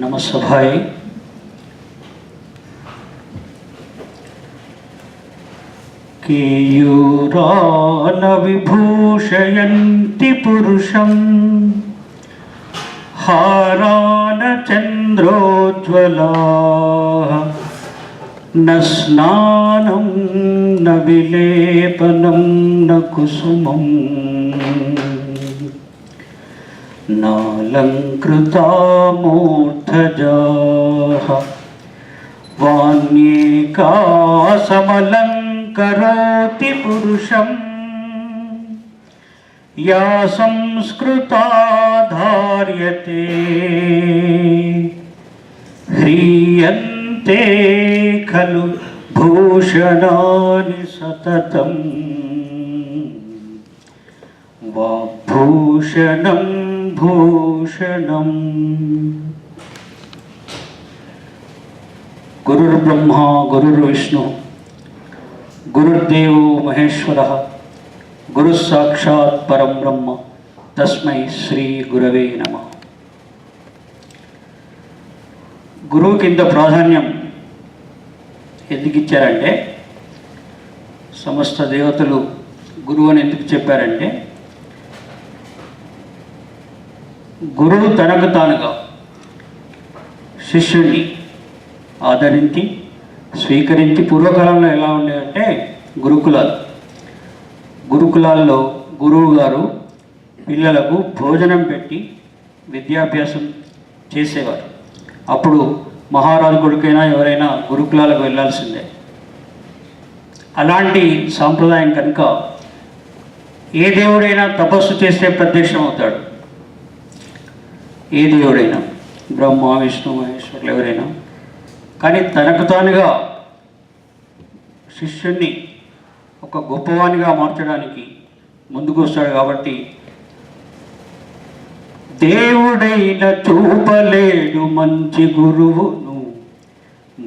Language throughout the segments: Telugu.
नमस्सभाय केयूरान विभूषयन्ति पुरुषं हारान चन्द्रोज्ज्वलाः न स्नानं न विलेपनं न कुसुमम् नालंकृता मूर्धजाः वाण्येका समलंकरोति पुरुषं या संस्कृता धार्यते ह्रियन्ते खलु भूषणानि सततम् वाग्भूषणं भूषणम्। गुरुर्ब्रह्मा गुरुर्विष्णु गुरुर्देवो महेश्वरः गुरुस्साक्षात् परं ब्रह्म तस्मै श्री गुरवे नमः। గురువు కింద ప్రాధాన్యం ఎందుకు ఇచ్చారంటే, సమస్త దేవతలు గురువు అని ఎందుకు చెప్పారంటే, గురువు తనకు తానుగా శిష్యుడిని ఆదరించి స్వీకరించి, పూర్వకాలంలో ఎలా ఉండేదంటే గురుకులాల్లో గురువు గారు పిల్లలకు భోజనం పెట్టి విద్యాభ్యాసం చేసేవారు. అప్పుడు మహారాజు కొడుకైనా ఎవరైనా గురుకులాలకు వెళ్ళాల్సిందే. అలాంటి సాంప్రదాయం కనుక ఏ దేవుడైనా తపస్సు చేస్తే ప్రత్యక్షమవుతాడు. ఏ దేవుడైనా, బ్రహ్మ విష్ణు మహేశ్వరులు ఎవరైనా. కానీ తనకు తానుగా శిష్యుణ్ణి ఒక గొప్పవానిగా మార్చడానికి ముందుకు వస్తాడు. కాబట్టి దేవుడైన చూపలేడు మంచి గురువును,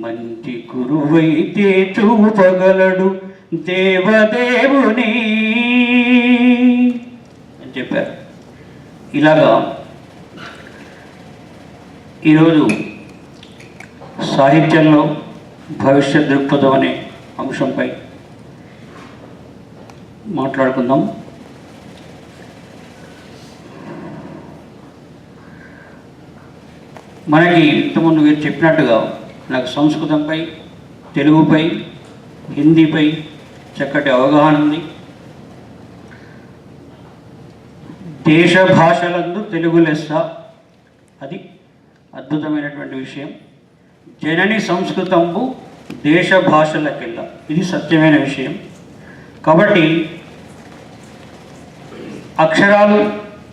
మంచి గురువైతే చూపగలడు దేవదేవుని అని చెప్పారు. ఇలాగా ఈరోజు సాహిత్యంలో భవిష్యత్ దృక్పథం అనే అంశంపై మాట్లాడుకుందాం. మనకి ఇంతకుముందు మీరు చెప్పినట్టుగా నాకు సంస్కృతంపై, తెలుగుపై, హిందీపై చక్కటి అవగాహన ఉంది. దేశ భాషలందు తెలుగు లెస్స, అది అద్భుతమైనటువంటి విషయం. జనని సంస్కృతంబు దేశ భాషలకెల్లా, ఇది సత్యమైన విషయం. కాబట్టి అక్షరాలు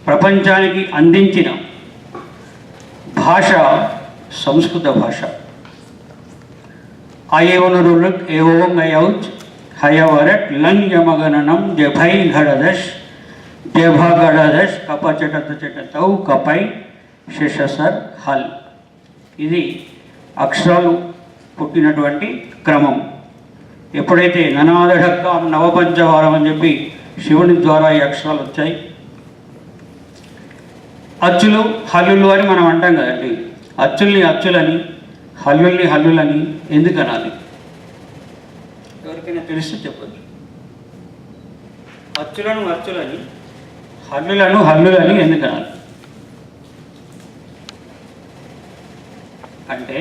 ప్రపంచానికి అందించిన భాష సంస్కృత భాష. అయేవనురుక్ ఏవోం అయౌచ్ హయవరట్ లంగ్ యమగణనం జభై ఘడదశ్ జభగడదశ్ కపచటత చటతౌ కపై శశసర్ హల్. ఇది అక్షరాలు పుట్టినటువంటి క్రమం. ఎప్పుడైతే ననాదఢక్క నవపంచవారం అని చెప్పి శివుని ద్వారా ఈ అక్షరాలు వచ్చాయి. అచ్చులు హల్లులు అని మనం అంటాం కదండి. అచ్చుల్ని అచ్చులని, హల్లుల్ని హల్లులని ఎందుకు అనాలి? ఎవరికైనా తెలిస్తే చెప్పచ్చు. అచ్చులను అచ్చులని, హల్లులను హల్లులని ఎందుకు అనాలి అంటే,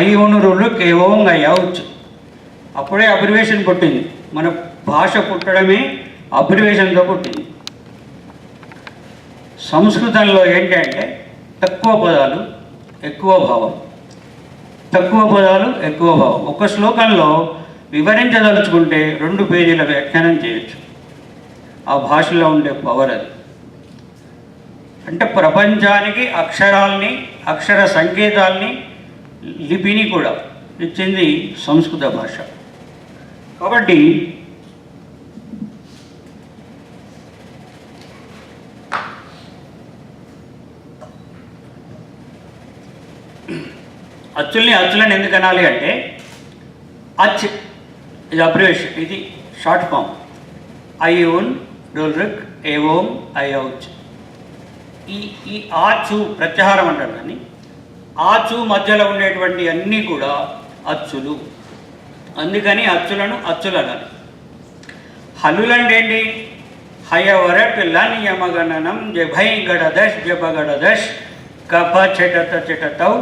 ఐవునురులు కేవలం అయ్యవచ్చు. అప్పుడే అబ్రివేషన్ పుట్టింది. మన భాష పుట్టడమే అబ్రివేషన్తో పుట్టింది. సంస్కృతంలో ఏంటంటే తక్కువ పదాలు ఎక్కువ భావం, తక్కువ పదాలు ఎక్కువ భావం. ఒక శ్లోకంలో వివరించదలుచుకుంటే 2 పేజీల వ్యాఖ్యానం చేయొచ్చు. ఆ భాషలో ఉండే పవర్ అది. అంటే ప్రపంచానికి అక్షరాల్ని, అక్షర సంకేతాల్ని, లిపిని కూడా ఇచ్చింది సంస్కృత భాష. కాబట్టి అచ్చులని ఎందుకు అనాలి అంటే, అచ్ ఇది అబ్రివేషన్, ఇది షార్ట్ ఫామ్. ఐఓన్ డోల్రిక్ ఏవోం ఐఔచ్. ఈ ఆచు ప్రత్యాహారం అంటారు. కానీ ఆచు మధ్యలో ఉండేటువంటి అన్నీ కూడా అచ్చులు. అందుకని అచ్చులను అచ్చులు అనాలి. హల్లులు అంటే ఏంటి? హయవరట్ లని యమగణనం జభై గడదష్ జబగడదష్ కప చెటత చెటతౌ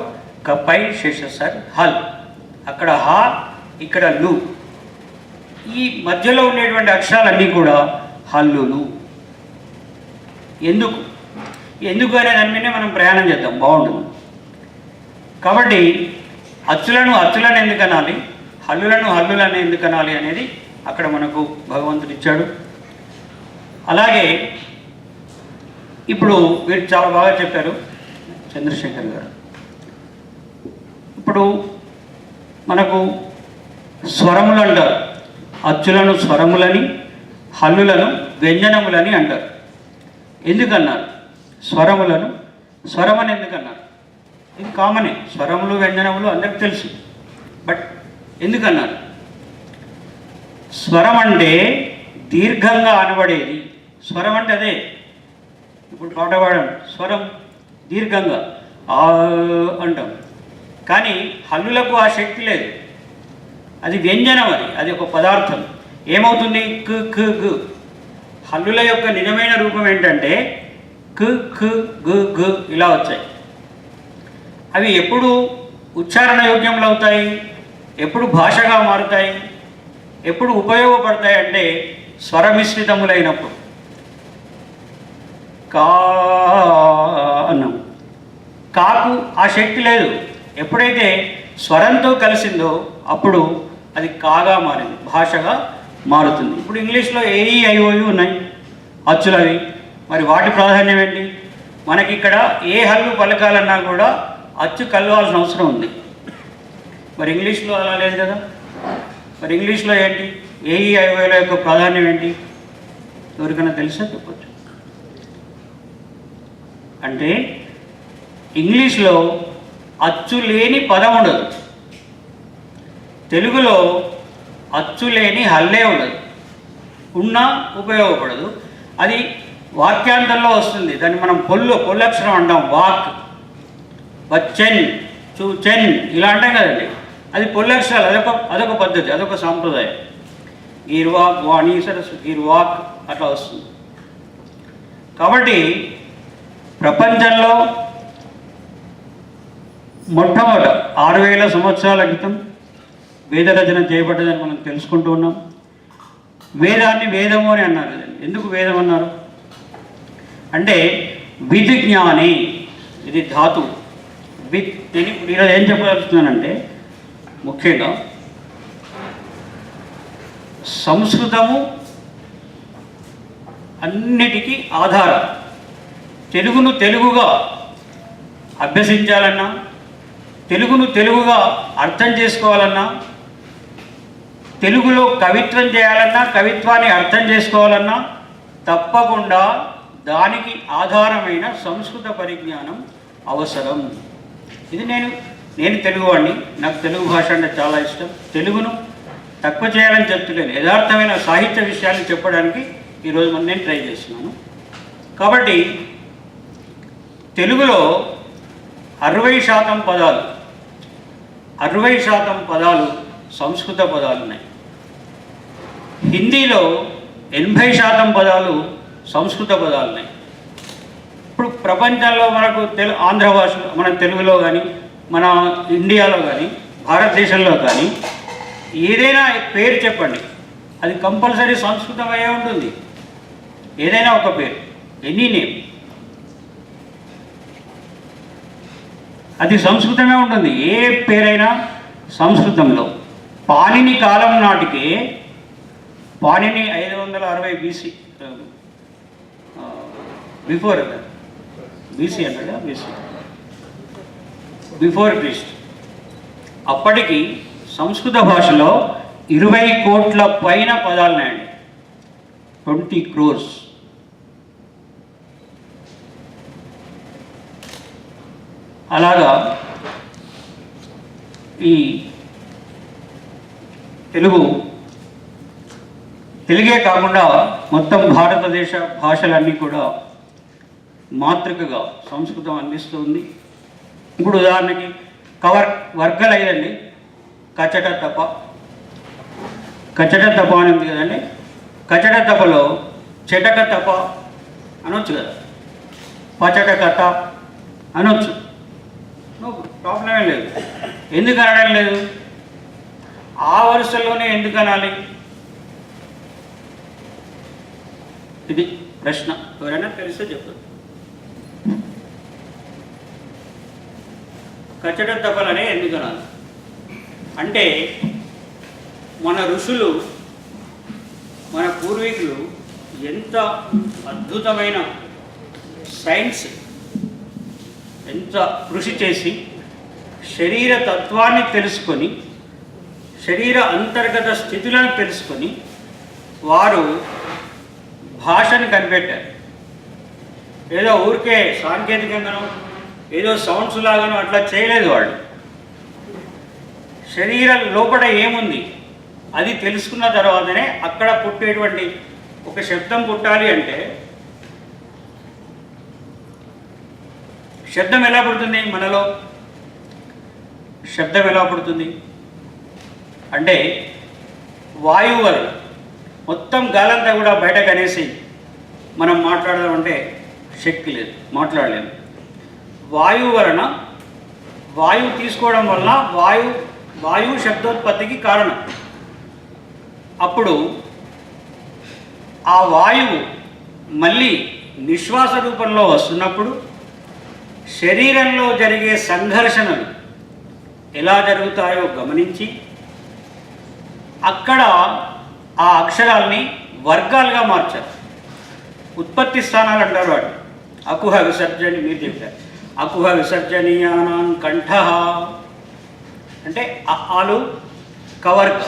కపై శేషసర్ హల్. అక్కడ హ, ఇక్కడ లు. ఈ మధ్యలో ఉండేటువంటి అక్షరాలన్నీ కూడా హల్లులు. ఎందుకు అనే దాని మీదనే మనం ప్రయాణం చేద్దాం, బాగుంటుంది. కాబట్టి అచ్చులను ఎందుకు అనాలి, హల్లులను ఎందుకు అనాలి అనేది అక్కడ మనకు భగవంతుడు ఇచ్చాడు. అలాగే ఇప్పుడు మీరు చాలా బాగా చెప్పారు చంద్రశేఖర్ గారు. ఇప్పుడు మనకు స్వరములు అంటారు. అచ్చులను స్వరములని, హల్లులను వ్యంజనములని అంటారు. ఎందుకన్నారు స్వరములను? స్వరమని ఎందుకన్నారు? ఇది కామనే, స్వరములు వ్యంజనములు అందరికి తెలుసు. బట్ ఎందుకన్నారు? స్వరం అంటే దీర్ఘంగా అనబడేది. స్వరం అంటే అదే. ఇప్పుడు పాట పాడడం స్వరం దీర్ఘంగా ఆ అంటాం. కానీ హల్లులకు ఆ శక్తి లేదు. అది వ్యంజనం, అది ఒక పదార్థం. ఏమవుతుంది? క్ క్ గ్. హల్లుల యొక్క నిజమైన రూపం ఏంటంటే క్ ఖ గ్ గ్ ఇలా వచ్చాయి. అవి ఎప్పుడు ఉచ్చారణ యోగ్యములు అవుతాయి, ఎప్పుడు భాషగా మారుతాయి, ఎప్పుడు ఉపయోగపడతాయి అంటే స్వరమిశ్రితములైనప్పుడు. కా అన్నాం, కాకు ఆ శక్తి లేదు. ఎప్పుడైతే స్వరంతో కలిసిందో అప్పుడు అది కాగా మారింది, భాషగా మారుతుంది. ఇప్పుడు ఇంగ్లీష్లో ఏఈఐఓయు ఉన్నాయి అచ్చులవి. మరి వాటి ప్రాధాన్యం ఏంటి? మనకి ఇక్కడ ఏ హల్లు పలకాలన్నా కూడా అచ్చు కలవాల్సిన అవసరం ఉంది. మరి ఇంగ్లీష్లో అలా లేదు కదా. మరి ఇంగ్లీష్లో ఏంటి? ఏఈఐఓల యొక్క ప్రాధాన్యం ఏంటి? ఎవరికైనా తెలుసా చెప్పచ్చు. అంటే ఇంగ్లీష్లో అచ్చు లేని పదం ఉండదు, తెలుగులో అచ్చు లేని హల్లే ఉండదు. ఉన్నా ఉపయోగపడదు. అది వాక్యాంతంలో వస్తుంది. దాన్ని మనం పొల్లక్షరం అంటాం. వాక్, వచ్చెన్, చూచెన్ ఇలా అంటాం కదండి. అది పొల్లక్షరాలు. అదొక పద్ధతి, అదొక సాంప్రదాయం. గీర్వాక్, వాణి, సరస్సు, గీర్వాక్ అట్లా వస్తుంది. కాబట్టి ప్రపంచంలో మొట్టమొదట 6000 సంవత్సరాల క్రితం వేద రచన చేయబడ్డదని మనం తెలుసుకుంటూ ఉన్నాం. వేదాన్ని వేదము అని అన్నారు కదండి. ఎందుకు వేదం అన్నారు అంటే విజ్ఞాని, ఇది ధాతు. నేను ఈరోజు ఏం చెప్పదలుచుతున్నానంటే ముఖ్యంగా సంస్కృతము అన్నిటికీ ఆధారం. తెలుగును తెలుగుగా అభ్యసించాలన్నా, తెలుగును తెలుగుగా అర్థం చేసుకోవాలన్నా, తెలుగులో కవిత్వం చేయాలన్నా, కవిత్వాన్ని అర్థం చేసుకోవాలన్నా తప్పకుండా దానికి ఆధారమైన సంస్కృత పరిజ్ఞానం అవసరం. ఇది నేను తెలుగువాడిని, నాకు తెలుగు భాష అంటే చాలా ఇష్టం. తెలుగును తక్కువ చేయాలని చెప్తలేను, యథార్థమైన సాహిత్య విషయాన్ని చెప్పడానికి ఈరోజు నేను ట్రై చేస్తున్నాను. కాబట్టి తెలుగులో 60% పదాలు సంస్కృత పదాలు ఉన్నాయి. హిందీలో 80% పదాలు సంస్కృత పదాలు ఉన్నాయి. ఇప్పుడు ప్రపంచంలో మనకు ఆంధ్ర భాషలో, మన తెలుగులో కానీ, మన ఇండియాలో కానీ, భారతదేశంలో కానీ ఏదైనా పేరు చెప్పండి, అది కంపల్సరీ సంస్కృతం అయ్యే ఉంటుంది. ఏదైనా ఒక పేరు, ఎనీ నేమ్, అది సంస్కృతమే ఉంటుంది. ఏ పేరైనా సంస్కృతంలో. పాణిని కాలం నాటికే, పాణిని 560 బీసీ, బిఫోర్ బీసీ అన్నాడా, బిఫోర్ క్రిస్ట్. అప్పటికి సంస్కృత భాషలో 20 కోట్ల పైన పదాలు ఉన్నాయండి. 20 crores. అలాగా ఈ తెలుగే కాకుండా మొత్తం భారతదేశ భాషలన్నీ కూడా మాతృకగా సంస్కృతం అందిస్తుంది. ఇప్పుడు ఉదాహరణకి వర్గలు అయ్యండి, కచట తప అని ఉంది కదండి. కచట తపలో చెటక తప అనొచ్చు కదా, పచట కథ అనొచ్చు, ప్రాబ్లమే లేదు. ఎందుకు అనడం లేదు? ఆ వరుసలోనే ఎందుకు అనాలి? ఇది ప్రశ్న. ఎవరైనా తెలిస్తే చెప్పదు. కచట తపలనే ఎందుకు అనాలి అంటే, మన ఋషులు, మన పూర్వీకులు ఎంత అద్భుతమైన సైన్స్, ఎంత కృషి చేసి శరీర తత్వాన్ని తెలుసుకొని, శరీర అంతర్గత స్థితులను తెలుసుకొని వారు భాషని కనిపెట్టారు. ఏదో ఊరికే సాంకేతికంగానో ఏదో సౌండ్స్ లాగానో అట్లా చేయలేదు వాళ్ళు. శరీరం లోపల ఏముంది అది తెలుసుకున్న తర్వాతనే అక్కడ పుట్టేటువంటి ఒక శబ్దం పుట్టాలి అంటే, శబ్దం ఎలా పుడుతుంది మనలో? శబ్దం ఎలా పుడుతుంది అంటే, వాయువు వల్ల మొత్తం గాలంతా కూడా బయటకు అనేసి మనం మాట్లాడదామంటే శక్తి లేదు, మాట్లాడలేము. వాయువు వలన, వాయువు తీసుకోవడం వలన వాయువు శబ్దోత్పత్తికి కారణం. అప్పుడు ఆ వాయువు మళ్ళీ నిశ్వాస రూపంలో వస్తున్నప్పుడు శరీరంలో జరిగే సంఘర్షణలు ఎలా జరుగుతాయో గమనించి అక్కడ ఆ అక్షరాల్ని వర్గాలుగా మార్చారు. ఉత్పత్తి స్థానాలు అంటారు వాడు. అకుహ విసర్జని, మీరు చెప్పారు అకుహ విసర్జనీయానాం కంఠ అంటే ఆలు కవర్గ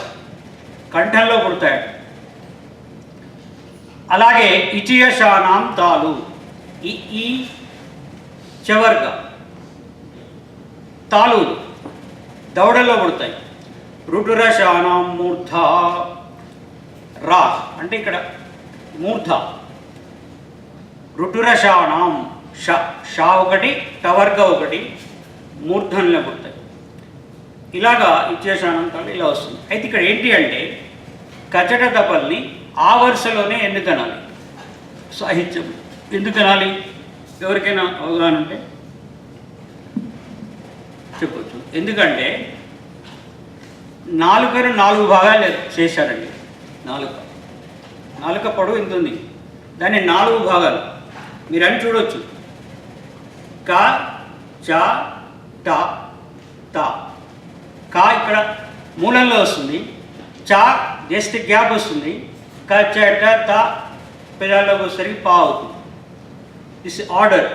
కంఠంలో పుడతాయి. అలాగే ఇచియశానాం తాలు ఈ చవర్గ తాలు దవడల్లో పుడతాయి. రుటురశానాం మూర్ధ రా అంటే ఇక్కడ మూర్ధ. రుటురశానాం షా ఒకటి, టవర్గ ఒకటి, మూర్ధంలో పుడతాయి. ఇలాగా ఇచ్చేశానంతాలు ఇలా వస్తుంది. అయితే ఇక్కడ ఏంటి అంటే, కచట తపల్ని ఆ వరుసలోనే ఎందుకు అనాలి? సాహిత్యం ఎందుకు అనాలి? ఎవరికైనా అవగాహన ఉంటే చెప్పచ్చు. ఎందుకంటే నాలుకను 4 భాగాలు చేశారండి. నాలుక పొడవు ఇంత ఉంది, దాన్ని 4 భాగాలు మీరు అని చూడవచ్చు. క చ ట త. కా ఇక్కడ మూలంలో వస్తుంది, చ జస్ట్ గ్యాప్ వస్తుంది, క చ ట త పెదాల్లోకి వచ్చేసరికి పా అవుతుంది. దిస్ ఆర్డర్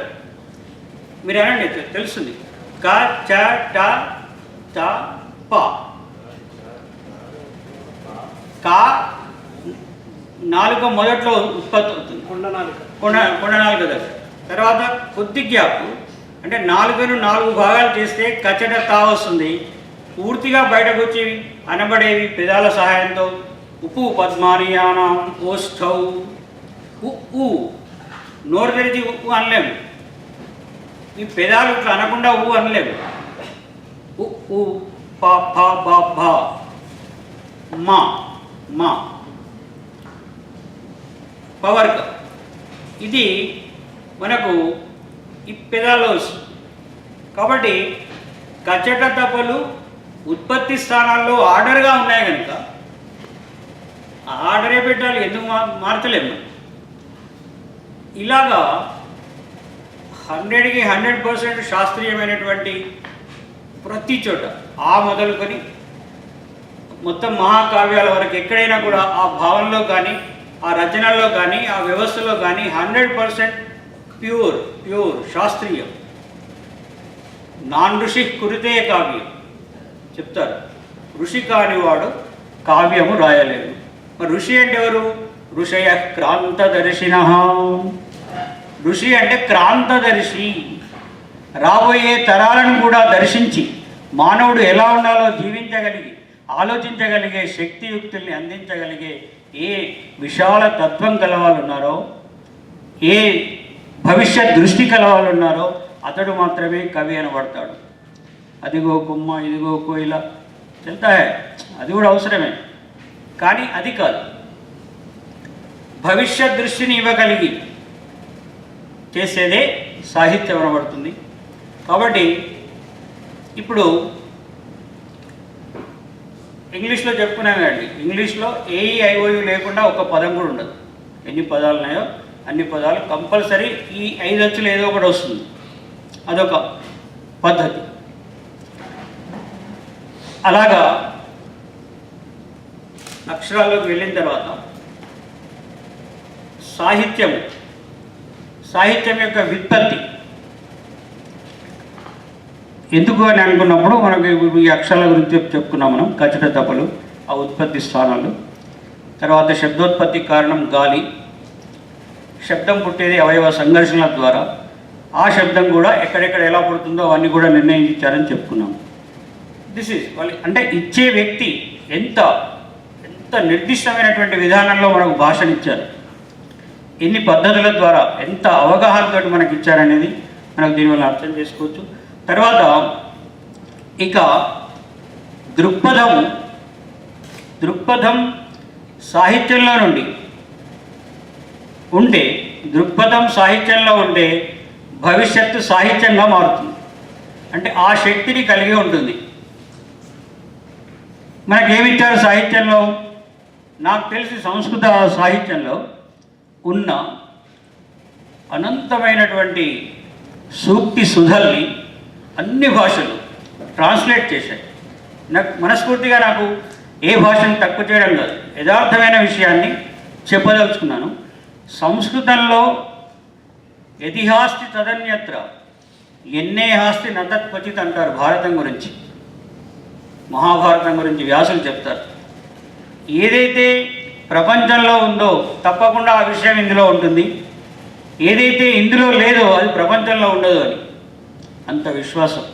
మీరు అనండి, తెలుస్తుంది. క చ ట త ప. కా నాలుక మొదట్లో ఉత్పత్తి అవుతుంది, కొండ నాలుక దగ్గర. తర్వాత కొద్ది గ్యాప్ అంటే నాలుకను 4 భాగాలు చేస్తే కచట తా వస్తుంది. పూర్తిగా బయటకు వచ్చి అనబడేవి పెదాల సహాయంతో ఉప్పు పద్మానియానం ఓష్ఠౌ. ఉ నోరు తెరిచి ఉప్పు అనలేము, ఈ పెదాలు ఇట్లా అనకుండా అనలేము. ఉ ప ఫ బ భ మా మా పవర్గ. ఇది మనకు ఈ పెదాల్లో వస్తుంది. కాబట్టి కచట తపలు ఉత్పత్తి స్థానాల్లో ఆర్డర్గా ఉన్నాయి కనుక ఆర్డరే పెట్టాలి, ఎందుకు మార్చలేము. ఇలాగా 100కి 100% శాస్త్రీయమైనటువంటి ప్రతి చోట ఆ మొదలుకొని మొత్తం మహాకావ్యాల వరకు ఎక్కడైనా కూడా ఆ భావంలో కానీ, ఆ రచనల్లో కానీ, ఆ వ్యవస్థలో కానీ 100% ప్యూర్ శాస్త్రీయం. నాన్ ఋషి కురితే కావ్యం చెప్తారు. ఋషి కానివాడు కావ్యము రాయలేడు. మరి ఋషి అంటే ఎవరు? ఋషయ క్రాంతదర్శిన. ఋషి అంటే క్రాంతదర్శి, రాబోయే తరాలను కూడా దర్శించి మానవుడు ఎలా ఉండాలో జీవించగలిగి ఆలోచించగలిగే శక్తియుక్తుల్ని అందించగలిగే ఏ విశాల తత్వం కలవాళ్ళు ఉన్నారో, ఏ భవిష్యత్ దృష్టి కలవాళ్ళు ఉన్నారో అతడు మాత్రమే కవి అనబడతాడు. అదిగో కొమ్మ ఇదిగో కోయిల చెల్తా అది కూడా అవసరమే, కానీ అది కాదు. భవిష్యత్ దృష్టిని ఇవ్వగలిగి చేసేదే సాహిత్యం అనబడుతుంది. కాబట్టి ఇప్పుడు ఇంగ్లీష్లో చెప్పుకున్నాం కదండి, ఇంగ్లీష్లో ఏఈఐఓయు లేకుండా ఒక పదం కూడా ఉండదు. ఎన్ని పదాలు ఉన్నాయో అన్ని పదాలు కంపల్సరీ ఈ 5 అచ్చులు ఏదో ఒకటి వస్తుంది. అదొక పద్ధతి. అలాగా అక్షరాల్లోకి వెళ్ళిన తర్వాత సాహిత్యం యొక్క వ్యుత్పత్తి ఎందుకు అని అనుకున్నప్పుడు మనకి ఈ అక్షరాల గురించి చెప్పుకున్నాం మనం. కచట తపలు ఆ ఉత్పత్తి స్థానాలు, తర్వాత శబ్దోత్పత్తి కారణం గాలి, శబ్దం పుట్టేది అవయవ సంఘర్షణల ద్వారా, ఆ శబ్దం కూడా ఎక్కడెక్కడ ఎలా పుడుతుందో అవన్నీ కూడా నిర్ణయించారని చెప్పుకున్నాం. దిస్ ఈజ్ అంటే ఇచ్చే వ్యక్తి ఎంత నిర్దిష్టమైనటువంటి విధానంలో మనకు భాషనిచ్చారు, ఎన్ని పద్ధతుల ద్వారా ఎంత అవగాహనతో మనకి ఇచ్చారనేది మనకు దీనివల్ల అర్థం చేసుకోవచ్చు. తర్వాత ఇక దృక్పథం సాహిత్యంలో నుండి ఉంటే, దృక్పథం సాహిత్యంలో ఉంటే భవిష్యత్తు సాహిత్యంగా మారుతుంది. అంటే ఆ శక్తిని కలిగి ఉంటుంది. మనకేమిచ్చారు సాహిత్యంలో? నాకు తెలిసి సంస్కృత సాహిత్యంలో ఉన్న అనంతమైనటువంటి సూక్తి సుధల్ని అన్ని భాషలు ట్రాన్స్లేట్ చేశాయి. మనస్ఫూర్తిగా నాకు ఏ భాషను తక్కువ చేయడం కాదు, యథార్థమైన విషయాన్ని చెప్పదలుచుకున్నాను. సంస్కృతంలో యదిహాస్తి తదన్యత్ర ఎన్నేహాస్తి నతత్క్వచిత్ అంటారు. భారతం గురించి, మహాభారతం గురించి వ్యాసులు చెప్తారు. ఏదైతే ప్రపంచంలో ఉందో తప్పకుండా ఆ విషయం ఇందులో ఉంటుంది, ఏదైతే ఇందులో లేదో అది ప్రపంచంలో ఉండదు అని. అంత విశ్వాసం,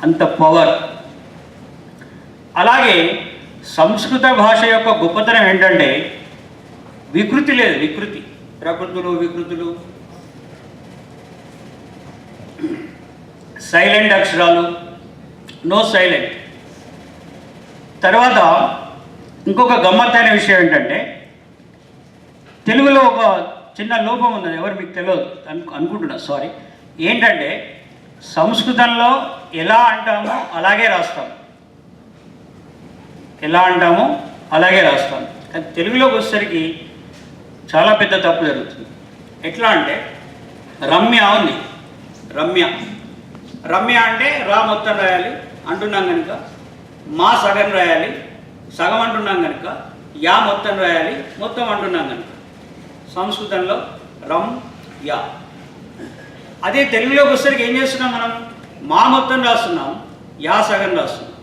అంత పవర్. అలాగే సంస్కృత భాష యొక్క గొప్పతనం ఏంటంటే వికృతి లేదు. వికృతి, ప్రకృతులు, వికృతులు, సైలెంట్ అక్షరాలు, నో సైలెంట్. తర్వాత ఇంకొక గమ్మత్తైన విషయం ఏంటంటే తెలుగులో ఒక చిన్న లోపం ఉన్నది, ఎవరు మీకు తెలియదు అనుకుంటున్నా, సారీ. ఏంటంటే సంస్కృతంలో ఎలా అంటామో అలాగే రాస్తాం, ఎలా అంటామో అలాగే రాస్తాం. కానీ తెలుగులోకి వచ్చేసరికి చాలా పెద్ద తప్పు జరుగుతుంది. ఎట్లా అంటే రమ్య ఉంది, రమ్య అంటే రా మొత్తం రాయాలి అంటున్నాం కనుక, మా సగం రాయాలి సగం అంటున్నాం కనుక, యా మొత్తం రాయాలి మొత్తం అంటున్నాం కనుక. సంస్కృతంలో రమ్ యా. అదే తెలుగులోకి వచ్చేసరికి ఏం చేస్తున్నాం మనం? మా మొత్తం రాస్తున్నాం, యా సగం రాస్తున్నాం.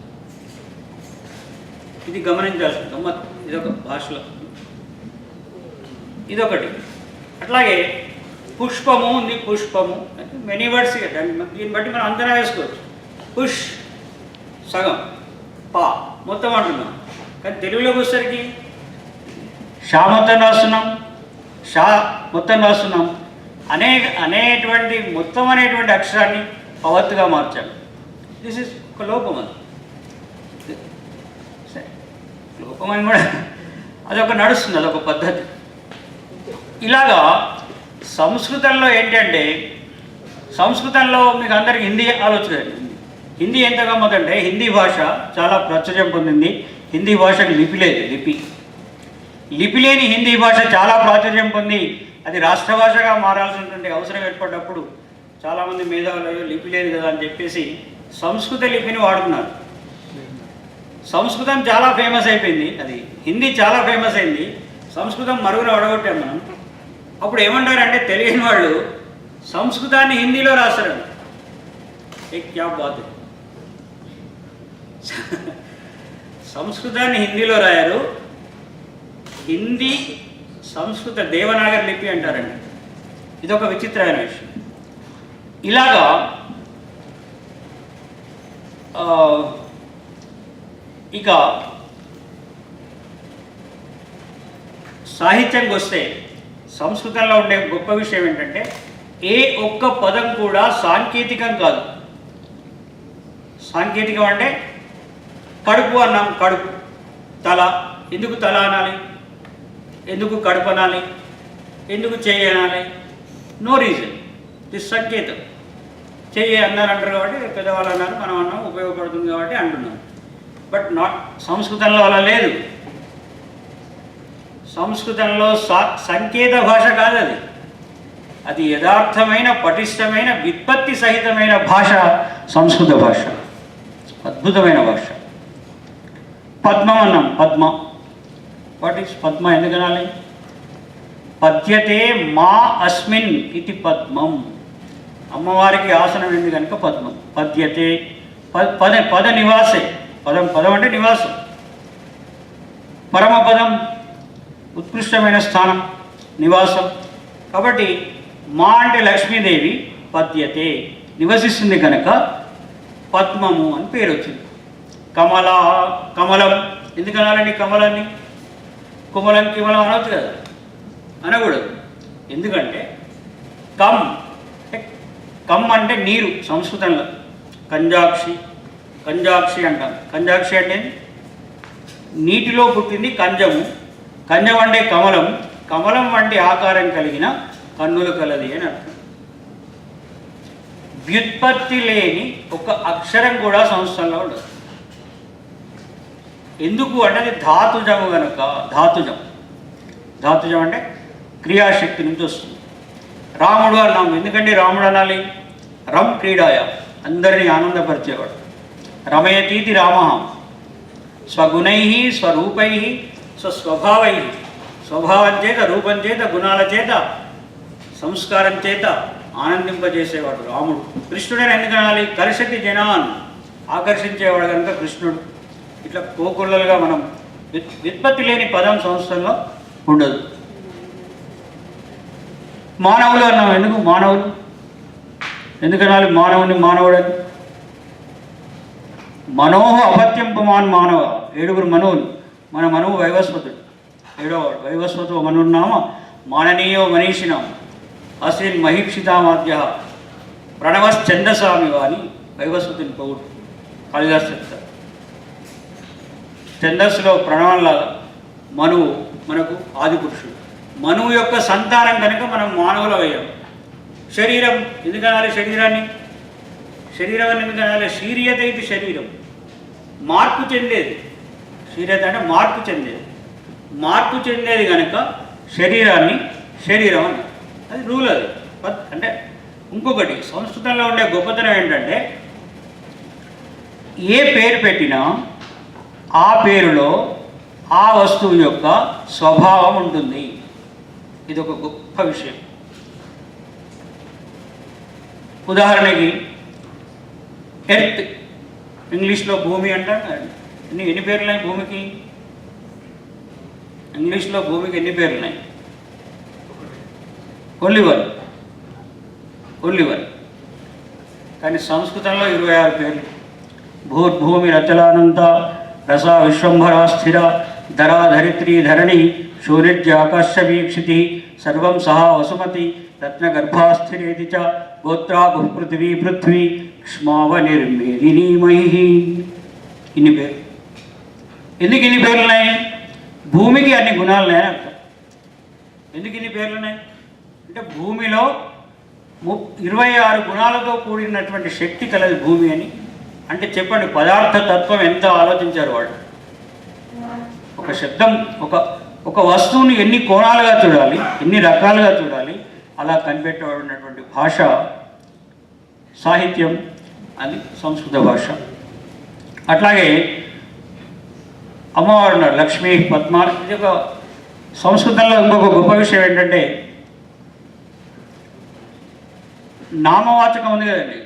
ఇది గమనించాల్సిన గమ్మత్తు. ఇదొక భాషలో ఇదొకటి. అట్లాగే పుష్పము ఉంది, పుష్పము మెనీ వర్డ్స్. దీన్ని బట్టి మనం అంచనా వేసుకోవచ్చు. పుష్ సగం, పా మొత్తం అంటున్నాం. కానీ తెలుగులోకి వచ్చేసరికి షా మొత్తం రాస్తున్నాం, షా మొత్తం రాస్తున్నాం. అనేటువంటి మొత్తం అనేటువంటి అక్షరాన్ని పవత్తుగా మార్చాలి. దిస్ ఇస్ ఒక లోపం. అది లోపం అని కూడా అదొక నడుస్తుంది, అదొక పద్ధతి. ఇలాగా సంస్కృతంలో ఏంటంటే, సంస్కృతంలో మీకు అందరికీ హిందీ ఆలోచన. హిందీ ఎంత గమ్మతంటే, హిందీ భాష చాలా ప్రాచుర్యం పొందింది. హిందీ భాషకు లిపి లేదు. లిపి లేని హిందీ భాష చాలా ప్రాచుర్యం పొంది అది రాష్ట్ర భాషగా మారాల్సినటువంటి అవసరం ఏర్పడ్డప్పుడు చాలామంది మేధావులు లిపి లేదు కదా అని చెప్పేసి సంస్కృత లిపిని వాడుతున్నారు. సంస్కృతం చాలా ఫేమస్ అయిపోయింది, అది హిందీ చాలా ఫేమస్ అయింది, సంస్కృతం మరుగున పడగొట్టాం మనం. అప్పుడు ఏమంటారంటే తెలియని వాళ్ళు సంస్కృతాన్ని హిందీలో రాస్తారు. క్యా బాత్. సంస్కృతాన్ని హిందీలో రాయారు, హిందీ సంస్కృత దేవనాగరి లిపి అంటారండి. ఇదొక విచిత్రమైన విషయం. ఇలాగా ఇక సాహిత్యంకి వస్తే సంస్కృతంలో ఉండే గొప్ప విషయం ఏంటంటే ఏ ఒక్క పదం కూడా సాంకేతికం కాదు. సాంకేతికం అంటే కడుపు అన్నాం, కడుపు. తల, ఎందుకు తల అనాలి, ఎందుకు కడుపు అనాలి, ఎందుకు చెయ్యి అనాలి? No reason. దిస్ సంకేతం. చెయ్యి అన్నారు అంటారు కాబట్టి పెద్దవాళ్ళు అన్నారు, మనం అన్నాం, ఉపయోగపడుతుంది కాబట్టి అంటున్నాం. బట్ నాట్ సంస్కృతంలో అలా లేదు. సంస్కృతంలో సంకేత భాష కాదు అది. అది యథార్థమైన పటిష్టమైన వ్యుత్పత్తి సహితమైన భాష సంస్కృత భాష. అద్భుతమైన భాష. పద్మం అన్నాం. పద్మ. What is padma? ఎందుకనాలి? పద్యతే మా అస్మిన్ ఇది పద్మం. అమ్మవారికి ఆసనం ఉంది కనుక పద్మం. పద్యతే పద నివాసే. పదం అంటే నివాసం. పరమపదం ఉత్కృష్టమైన స్థానం, నివాసం. కాబట్టి మా అంటే లక్ష్మీదేవి పద్యతే నివసిస్తుంది కనుక పద్మము అని పేరు వచ్చింది. కమలం ఎందుకు అనాలండి? కమలాన్ని కుమలం కిమలం అనవచ్చు కదా, అనకూడదు. ఎందుకంటే కమ్ అంటే నీరు సంస్కృతంలో. కంజాక్షి అంటాం. కంజాక్షి అంటే నీటిలో పుట్టింది కంజము. కంజం అంటే కమలం. కమలం వంటి ఆకారం కలిగిన కన్నులు కలది అని అర్థం. వ్యుత్పత్తి లేని ఒక అక్షరం కూడా సంస్కృతంలో ఉండదు. ఎందుకు అంటే అది ధాతుజము కనుక. ధాతుజం అంటే క్రియాశక్తి నుంచి వస్తుంది. రాముడు అన్నాం. ఎందుకంటే రాముడు అనాలి? రం క్రీడాయ, అందరినీ ఆనందపరిచేవాడు. రమయతీతి రామ స్వగుణై స్వరూపై స్వస్వభావై. స్వభావం చేత, రూపం చేత, గుణాల చేత, సంస్కారం చేత ఆనందింపజేసేవాడు రాముడు. కృష్ణుడని ఎందుకు అనాలి? కర్షతి జనాన్, ఆకర్షించేవాడు కనుక కృష్ణుడు. ఇట్లా కోకుళ్ళలుగా మనం వ్యుత్పత్తి లేని పదం సంస్థల్లో ఉండదు. మానవులు అన్నాం. ఎందుకు మానవులు? ఎందుకనాలి మానవుని మానవుడని? మనోహ అపత్యం పుమాన్ మానవ. 7 మనువులు. మన మనువు వైవస్వతుడు, 7వవాడు. వైవస్వతో మనున్నామ మాననీయో మనీషినాం అస్మిన్ మహీక్షితామాద్య ప్రణవశ్చందసామి వాని వైవస్వతుని పౌడు కాళిదాసు చెప్తారు. ఛందస్సులో ప్రణవంలాగా మనువు మనకు ఆదిపురుషుడు. మనువు యొక్క సంతానం కనుక మనం మానవులు అయ్యాం. శరీరం ఎందుకనాలి? శరీరం అని ఎందుకనాలి? శీర్యత ఇది శరీరం, మార్పు చెందేది. శీర్యత అంటే మార్పు చెందేది కనుక శరీరాన్ని శరీరం అని. అది రూల్. అది అంటే ఇంకొకటి సంస్కృతంలో ఉండే గొప్పతనం ఏంటంటే ఏ పేరు పెట్టినా ఆ పేరులో ఆ వస్తువు యొక్క స్వభావం ఉంటుంది. ఇది ఒక గొప్ప విషయం. ఉదాహరణకి ఎర్త్, ఇంగ్లీష్లో భూమి అంటారు. ఎన్ని పేర్లు ఉన్నాయి భూమికి? ఇంగ్లీష్లో భూమికి ఎన్ని పేర్లు ఉన్నాయి? Only one. కానీ సంస్కృతంలో 26 పేర్లు. భూమి రచలానంత రస విశ్వంభరా స్థిర ధరా ధరిత్రీ ధరణి శూర్యజ్య ఆకాశ వీక్షితి సర్వం సహా వసుమతి రత్నగర్భాస్థిరేతి చ గోత్రా భూపృథివీ పృథ్వీ క్ష్మావనిర్మేదినీ మహి. ఇన్ని పేర్లు. ఎందుకు ఇన్ని పేర్లు ఉన్నాయి? భూమికి అన్ని గుణాలు ఉన్నాయని అర్థం. ఎందుకు ఇన్ని పేర్లు ఉన్నాయి అంటే భూమిలో 26 గుణాలతో కూడినటువంటి శక్తి కలది భూమి అని. అంటే చెప్పండి, పదార్థ తత్వం ఎంత ఆలోచించారు వాళ్ళు. ఒక శబ్దం, ఒక వస్తువుని ఎన్ని కోణాలుగా చూడాలి, ఎన్ని రకాలుగా చూడాలి, అలా కనిపెట్టబడినటువంటి భాష సాహిత్యం అది సంస్కృత భాష. అట్లాగే అమ్మవారు ఉన్నారు, లక్ష్మీ పద్మ. ఇది ఒక సంస్కృతంలో ఇంకొక గొప్ప విషయం ఏంటంటే నామవాచకం ఉంది కదండి.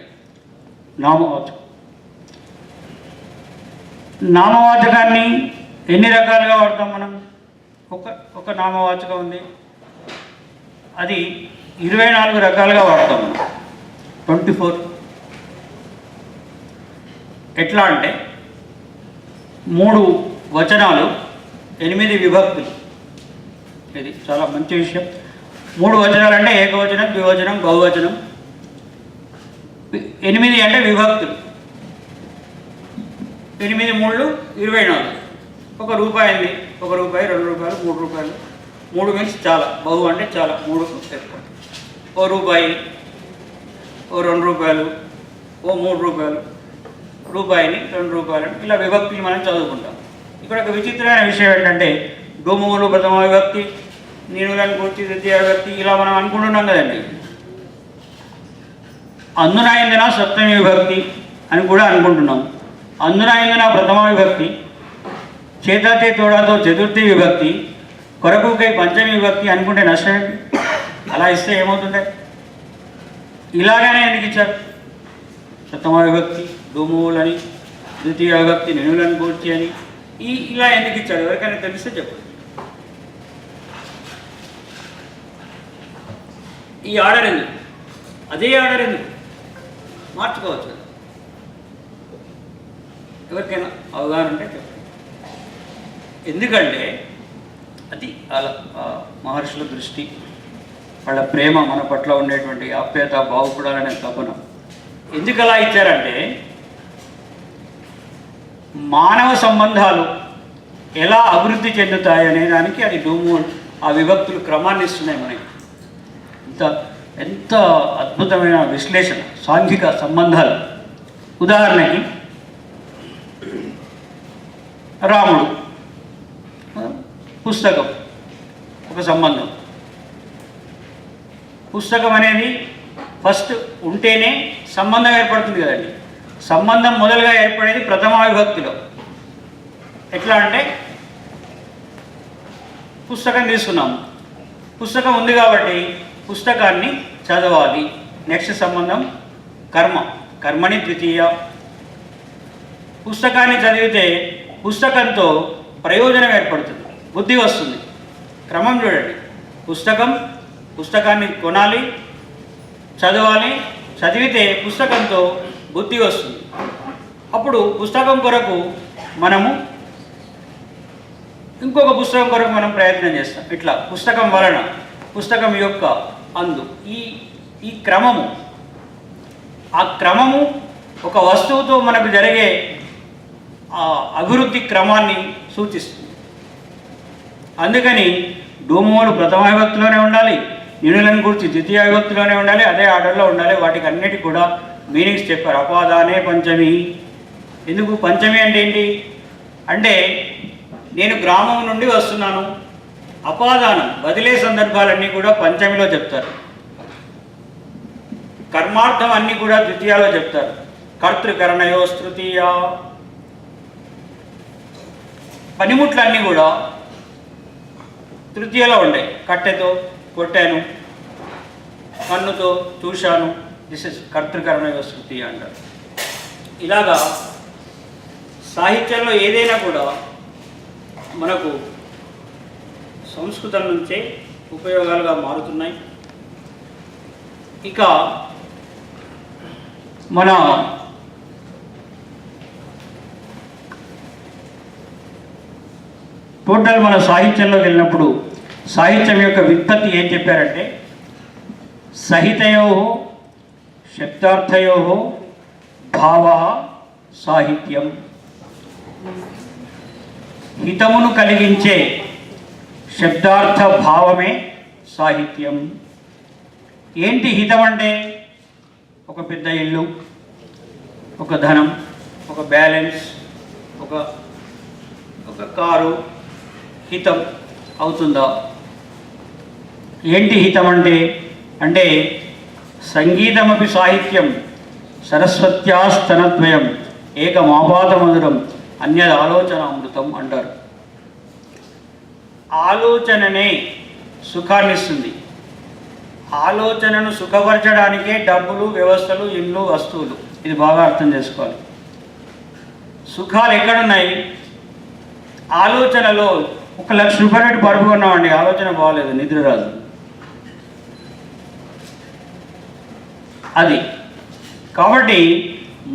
నామవాచకాన్ని ఎన్ని రకాలుగా వాడతాం మనం? ఒక నామవాచకం ఉంది, అది 24 రకాలుగా వాడతాం మనం. 24. ఎట్లా అంటే 3 వచనాలు 8 విభక్తులు. ఇది చాలా మంచి విషయం. 3 వచనాలు అంటే ఏకవచనం, ద్వివచనం, బహువచనం. 8 అంటే విభక్తులు. 8 3 24. 1 రూపాయి అయింది. 1 రూపాయి, 2 రూపాయలు, 3 రూపాయలు. 3 మీన్స్ చాలా, బహు అంటే చాలా, 3కు ఎక్కువ. 1 రూపాయి, 2 రూపాయలు, 3 రూపాయలు, రూపాయిని 2 రూపాయలు, ఇలా విభక్తిని మనం చదువుకుంటాం. ఇక్కడ ఒక విచిత్రమైన విషయం ఏంటంటే డోములు ప్రథమ విభక్తి, నీనులను గుర్తి ద్వితీయ విభక్తి, ఇలా మనం అనుకుంటున్నాం కదండి. అందునైందిన సప్తమి విభక్తి అని కూడా అనుకుంటున్నాం. అందునైందిన ప్రథమ విభక్తి, చేతతే తోడాతో చతుర్థి విభక్తి, కొరకుకై పంచమి విభక్తి అనుకుంటే నష్టం. అలా ఇస్తే ఏమవుతుండే? ఇలాగనే ఎందుకు ఇచ్చారు? ప్రథమ విభక్తి డోములని, ద్వితీయ విభక్తి నినులను గూర్చి అని ఇలా ఎందుకు ఇచ్చాడు? ఎవరికైనా తెలిస్తే చెప్పండి. ఈ ఆర్డర్ ఎందుకు? అదే ఆర్డర్ ఎందుకు? మార్చుకోవచ్చు కదా. ఎవరికైనా అవగాహన ఉంటే చెప్పండి. ఎందుకంటే అది అలా మహర్షుల దృష్టి, వాళ్ళ ప్రేమ, మన పట్ల ఉండేటువంటి ఆప్యాయత బాగుపడాలనే తపన. ఎందుకు అలా ఇచ్చారంటే మానవ సంబంధాలు ఎలా అభివృద్ధి చెందుతాయనే దానికి అది డోము, ఆ విభక్తులు క్రమాన్ని ఇస్తున్నాయి మనకి. ఎంత అద్భుతమైన విశ్లేషణ, సాంఘిక సంబంధాలు. ఉదాహరణకి రాముడు పుస్తకం ఒక సంబంధం. పుస్తకం అనేది ఫస్ట్ ఉంటేనే సంబంధం ఏర్పడుతుంది కదండి. సంబంధం మొదలుగా ఏర్పడేది ప్రథమ విభక్తిలో. ఎట్లా అంటే పుస్తకం తీసుకున్నాము, పుస్తకం ఉంది కాబట్టి పుస్తకాన్ని చదవాలి. నెక్స్ట్ సంబంధం కర్మ, కర్మని ద్వితీయ. పుస్తకాన్ని చదివితే పుస్తకంతో ప్రయోజనం ఏర్పడుతుంది, బుద్ధి వస్తుంది. క్రమం చూడండి. పుస్తకాన్ని కొనాలి, చదవాలి, చదివితే పుస్తకంతో బుద్ధి వస్తుంది. అప్పుడు పుస్తకం కొరకు మనము ఇంకొక పుస్తకం కొరకు మనం ప్రయత్నం చేస్తాం. ఇట్లా పుస్తకం వలన, పుస్తకం యొక్క అందు ఈ క్రమము, ఆ క్రమము ఒక వస్తువుతో మనకు జరిగే అభివృద్ధి క్రమాన్ని సూచిస్తుంది. అందుకని డోములు ప్రథమ విభక్తిలోనే ఉండాలి, నినులను గురించి ద్వితీయ విభక్తిలోనే ఉండాలి, అదే ఆర్డర్లో ఉండాలి. వాటికి అన్నిటికీ కూడా మీనింగ్స్ చెప్పారు. అపాదానే పంచమి. ఎందుకు పంచమి అంటే ఏంటి అంటే, నేను గ్రామం నుండి వస్తున్నాను, అపాదానం వదిలే సందర్భాలన్నీ కూడా పంచమిలో చెప్తారు. కర్మార్థం అన్నీ కూడా ద్వితీయాలో చెప్తారు. కర్తృకరణయో తృతీయ. పనిముట్లన్నీ కూడా తృతీయలో ఉండే. కట్టెతో కొట్టాను, కన్నుతో చూశాను, దిస్ ఇస్ కర్తృకరణయో తృతీయ అంటారు. ఇలాగా సాహిత్యంలో ఏదైనా కూడా మనకు సంస్కృతం నుంచే ఉపయోగాలుగా మారుతున్నాయి. ఇక మన టోటల్ మన సాహిత్యంలోకి వెళ్ళినప్పుడు సాహిత్యం యొక్క వ్యుత్పత్తి ఏం చెప్పారంటే, సహితయో శబ్దార్థయో భావ సాహిత్యం. హితమును కలిగించే శబ్దార్థ భావమే సాహిత్యం. ఏంటి హితం అంటే? ఒక పెద్ద ఇల్లు, ఒక ధనం, ఒక బ్యాలెన్స్, ఒక కారు హితం అవుతుందా? ఏంటి హితం అంటే సంగీతమపి సాహిత్యం సరస్వత్యాస్తనద్వయం ఏకమాపాతమధురం అన్యద ఆలోచన అమృతం అంటారు. ఆలోచననే సుఖాన్ని ఇస్తుంది. ఆలోచనను సుఖపరచడానికే డబ్బులు, వ్యవస్థలు, ఇళ్ళు, వస్తువులు. ఇది బాగా అర్థం చేసుకోవాలి. సుఖాలు ఎక్కడున్నాయి? ఆలోచనలో. 1,00,000 రూపాయలు పరుపు కొన్నామండి, ఆలోచన బాగలేదు, నిద్ర రాదు. అది కాబట్టి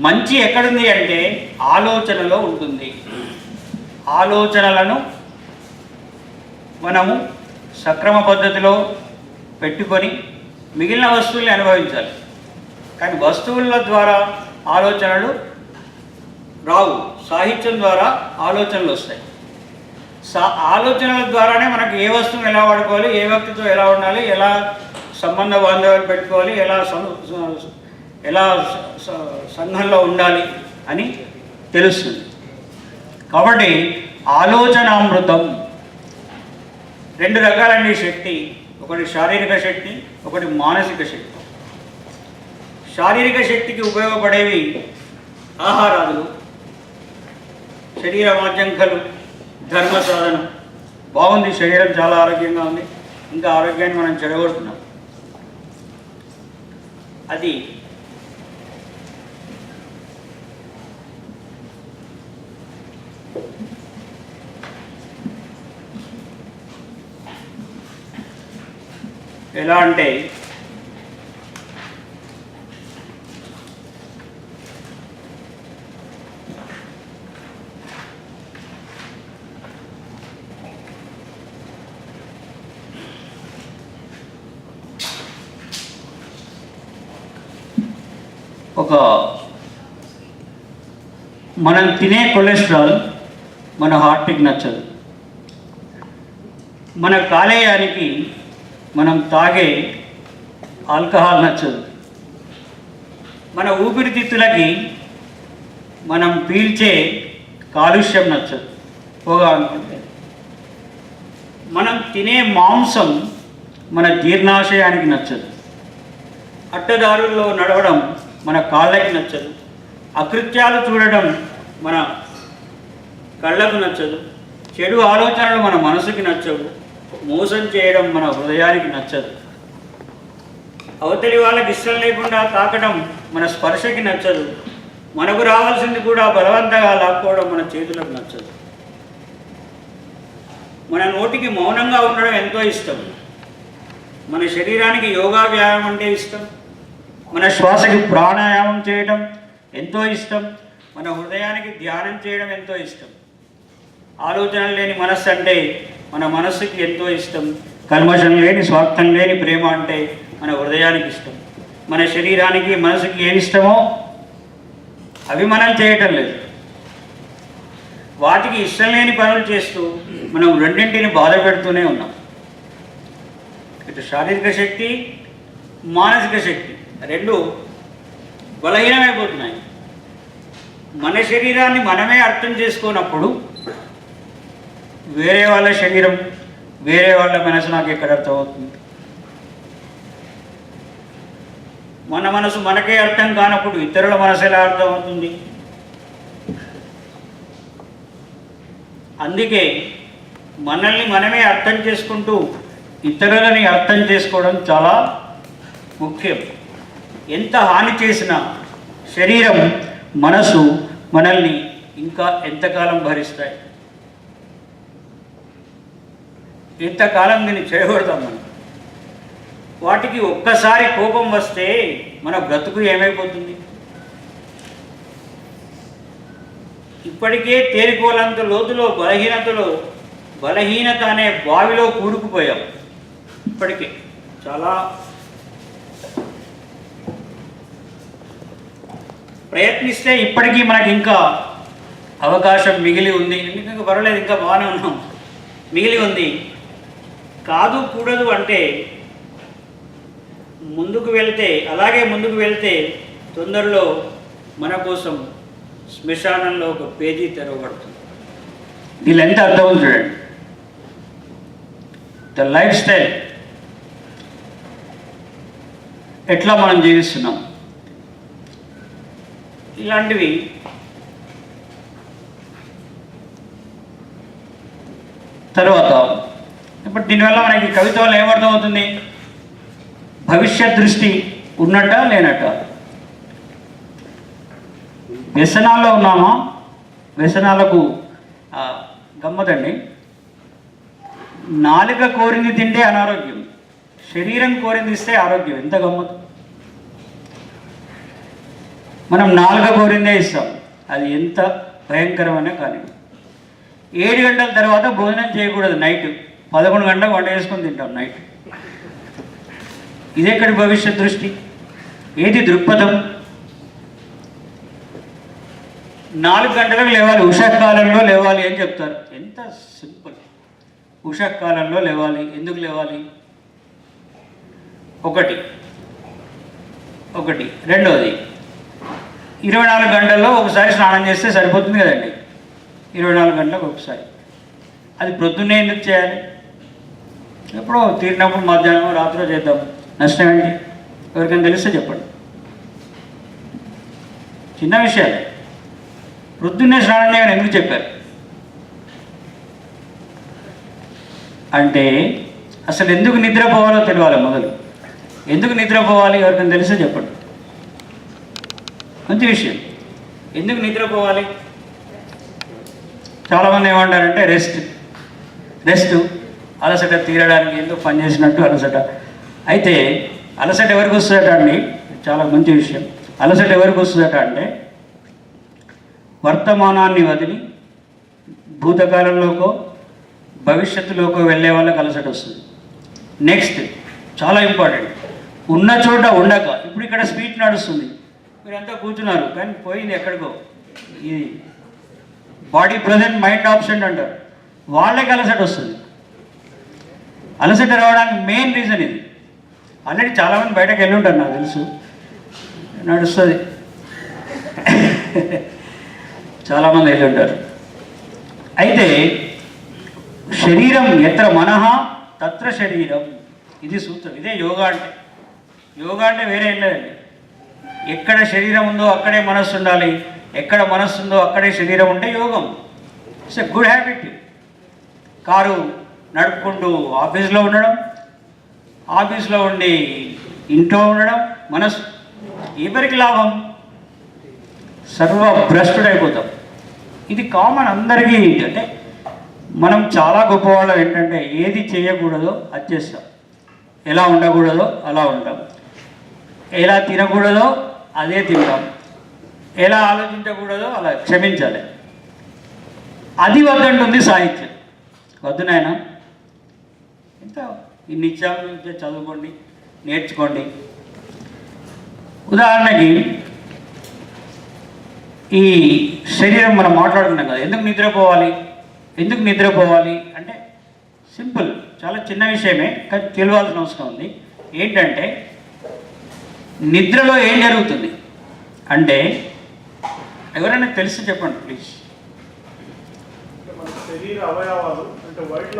మంచి ఎక్కడుంది అంటే ఆలోచనలో ఉంటుంది. ఆలోచనలను మనము సక్రమ పద్ధతిలో పెట్టుకొని మిగిలిన వస్తువుల్ని అనుభవించాలి. కానీ వస్తువుల ద్వారా ఆలోచనలు రావు, సాహిత్యం ద్వారా ఆలోచనలు వస్తాయి. ఆలోచనల ద్వారానే మనకు ఏ వస్తువును ఎలా వాడుకోవాలి, ఏ వ్యక్తితో ఎలా ఉండాలి, ఎలా సంబంధ బాంధవ్యాలు పెట్టుకోవాలి, ఎలా సంఘంలో ఉండాలి అని తెలుస్తుంది. కాబట్టి ఆలోచనామృతం రెండు రకాలండి శక్తి. ఒకటి శారీరక శక్తి, ఒకటి మానసిక శక్తి. శారీరక శక్తికి ఉపయోగపడేవి ఆహారాలు, శరీర మాధ్యంకలు, ధర్మ సాధనం. బాగుంది, శరీరం చాలా ఆరోగ్యంగా ఉంది, ఇంకా ఆరోగ్యాన్ని మనం చెడగొడుతున్నాం. అది ఎలా అంటే మనం తినే కొలెస్ట్రాల్ మన హార్ట్కి నచ్చదు. మన కాలేయానికి మనం తాగే ఆల్కహాల్ నచ్చదు. మన ఊపిరితిత్తులకి మనం పీల్చే కాలుష్యం నచ్చదు, పొగ అనుకుంటే. మనం తినే మాంసం మన జీర్ణాశయానికి నచ్చదు. అడ్డదారుల్లో నడవడం మన కాళ్ళకి నచ్చదు. అకృత్యాలు చూడడం మన కళ్ళకు నచ్చదు. చెడు ఆలోచనలు మన మనసుకి నచ్చవు. మోసం చేయడం మన హృదయానికి నచ్చదు. అవతలి వాళ్ళకి ఇష్టం లేకుండా తాకడం మన స్పర్శకి నచ్చదు. మనకు రావాల్సింది కూడా బలవంతంగా లాక్కోవడం మన చేతులకు నచ్చదు. మన నోటికి మౌనంగా ఉండడం ఎంతో ఇష్టం. మన శరీరానికి యోగా వ్యాయామం అంటే ఇష్టం. మన శ్వాసకి ప్రాణాయామం చేయడం ఎంతో ఇష్టం. మన హృదయానికి ధ్యానం చేయడం ఎంతో ఇష్టం. ఆలోచనలు లేని మనస్సు అంటే మన మనస్సుకి ఎంతో ఇష్టం. కల్మషం లేని, స్వార్థం లేని ప్రేమ అంటే మన హృదయానికి ఇష్టం. మన శరీరానికి, మనసుకి ఏమి ఇష్టమో అవి మనం చేయటం లేదు. వాటికి ఇష్టం లేని పనులు చేస్తూ మనం రెండింటిని బాధ పెడుతూనే ఉన్నాం. ఇటు శారీరక శక్తి, మానసిక శక్తి రెండు బలహీనమైపోతున్నాయి. మన శరీరాన్ని మనమే అర్థం చేసుకోనప్పుడు వేరే వాళ్ళ శరీరం, వేరే వాళ్ళ మనసు నాకు ఎక్కడ అర్థమవుతుంది? మన మనసు మనకే అర్థం కానప్పుడు ఇతరుల మనసు ఎలా అర్థమవుతుంది? అందుకే మనల్ని మనమే అర్థం చేసుకుంటూ ఇతరులని అర్థం చేసుకోవడం చాలా ముఖ్యం. ఎంత హాని చేసినా శరీరం, మనసు మనల్ని ఇంకా ఎంతకాలం భరిస్తాయి? ఎంతకాలం దీన్ని చేయకూడదాం మనం? వాటికి ఒక్కసారి కోపం వస్తే మన బ్రతుకు ఏమైపోతుంది? ఇప్పటికే తేలిపోలంత లోతులో బలహీనత అనే బావిలో కూరుకుపోయాం. ఇప్పటికే చాలా ప్రయత్నిస్తే ఇప్పటికీ మనకి ఇంకా అవకాశం మిగిలి ఉంది. ఇంకా పర్వాలేదు, ఇంకా బాగానే ఉన్నాం, మిగిలి ఉంది. కాదు కూడదు అంటే ముందుకు వెళ్తే తొందరలో మన కోసం శ్మశానంలో ఒక పేజీ తెరవబడుతుంది. దీని ఎంత అర్థం చూడండి. ద లైఫ్ స్టైల్ ఎట్లా మనం జీవిస్తున్నాం, ఇలాంటివి తర్వాత ఇప్పుడు దీనివల్ల మనకి కవిత వల్ల ఏమర్థం అవుతుంది? భవిష్యత్ దృష్టి ఉన్నట్ట లేనట్ట? వ్యసనాల్లో ఉన్నామా? వ్యసనాలకు గమ్మతండి. నాలుక కోరింది తింటే అనారోగ్యం, శరీరం కోరింది ఇస్తే ఆరోగ్యం. ఎంత గమ్మతు! మనం నాలుక కోరిందే ఇస్తాం, అది ఎంత భయంకరమైన కానీ. 7 గంటల తర్వాత భోజనం చేయకూడదు. నైట్ 11 గంటలకు వంట చేసుకొని తింటాం నైట్. ఇదెక్కడి భవిష్యత్ దృష్టి? ఏది దృక్పథం? 4 గంటలకు లేవాలి, ఉషాకాలంలో లేవాలి అని చెప్తారు. ఎంత సింపుల్! ఉషాకాలంలో లేవాలి. ఎందుకు లేవాలి? ఒకటి. రెండవది, 24 గంటల్లో ఒకసారి స్నానం చేస్తే సరిపోతుంది కదండి. 24 గంటలకు ఒకసారి. అది ప్రొద్దున్నే ఎందుకు చేయాలి? ఎప్పుడో తీరినప్పుడు మధ్యాహ్నం రాత్రిలో చేద్దాం, నష్టం ఏంటి? ఎవరికైనా తెలిస్తే చెప్పండి. చిన్న విషయాలే. ప్రొద్దున్నే స్నానం చేయని ఎందుకు చెప్పారు అంటే అసలు ఎందుకు నిద్రపోవాలో తెలియాలి. మొదలు ఎందుకు నిద్రపోవాలి ఎవరికైనా తెలిస్తే చెప్పండి. మంచి విషయం. ఎందుకు నిద్రపోవాలి? చాలామంది ఏమంటారంటే రెస్ట్ అలసట తీరడానికి, ఎందుకు పని చేసినట్టు అలసట. అయితే అలసట ఎవరికి వస్తుందట అండి? చాలా మంచి విషయం. అలసట ఎవరికి వస్తుందట అంటే వర్తమానాన్ని వదిలి భూతకాలంలోకో భవిష్యత్తులోకో వెళ్ళే వాళ్ళకి అలసట వస్తుంది. నెక్స్ట్, చాలా ఇంపార్టెంట్, ఉన్న చోట ఉండక. ఇప్పుడు ఇక్కడ స్పీచ్ నడుస్తుంది, మీరంతా కూర్చున్నారు, కానీ పోయింది ఎక్కడికో. ఇది బాడీ ప్రజెంట్, మైండ్ ఆబ్సెంట్ అంటారు. వాళ్ళకి అలసట వస్తుంది. అలసట రావడానికి మెయిన్ రీజన్ ఇది. ఆల్రెడీ చాలామంది బయటకు వెళ్ళి ఉంటారు, నాకు తెలుసు, నడుస్తుంది. చాలామంది వెళ్ళి ఉంటారు. అయితే శరీరం ఎత్ర మనః తత్ర శరీరం, ఇది సూత్రం. ఇదే యోగా అంటే. యోగా అంటే వేరే ఏం లేదండి. ఎక్కడ శరీరం ఉందో అక్కడే మనస్సు ఉండాలి, ఎక్కడ మనస్సు ఉందో అక్కడే శరీరం ఉంటే యోగం. It's a good habit. Car నడుపుకుంటూ ఆఫీస్లో ఉండడం, ఆఫీస్లో ఉండి ఇంట్లో ఉండడం, మనస్సు ఎవరికి లాభం? సర్వభ్రష్టుడైపోతాం. ఇది కామన్ అందరికీ. అంటే మనం చాలా గొప్పవాళ్ళం. ఏంటంటే ఏది చేయకూడదో అది చేస్తాం, ఎలా ఉండకూడదో అలా ఉంటాం, ఎలా తినకూడదో అదే తింటాం, ఎలా ఆలోచించకూడదో అలా. క్షమించాలి. అది వద్దంటుంది సాహిత్యం. వద్దు నాయన, ఎంత ఇన్ని ఇచ్చాము, చదువుకోండి, నేర్చుకోండి. ఉదాహరణకి ఈ శరీరం మనం మాట్లాడుకున్నాం కదా, ఎందుకు నిద్రపోవాలి అంటే సింపుల్, చాలా చిన్న విషయమే, కానీ తెలియాల్సిన అవసరం ఉంది. ఏంటంటే నిద్రలో ఏం జరుగుతుంది అంటే, ఎవరైనా తెలిసి చెప్పండి ప్లీజ్. శరీర అవయవాలు అంటే వైట్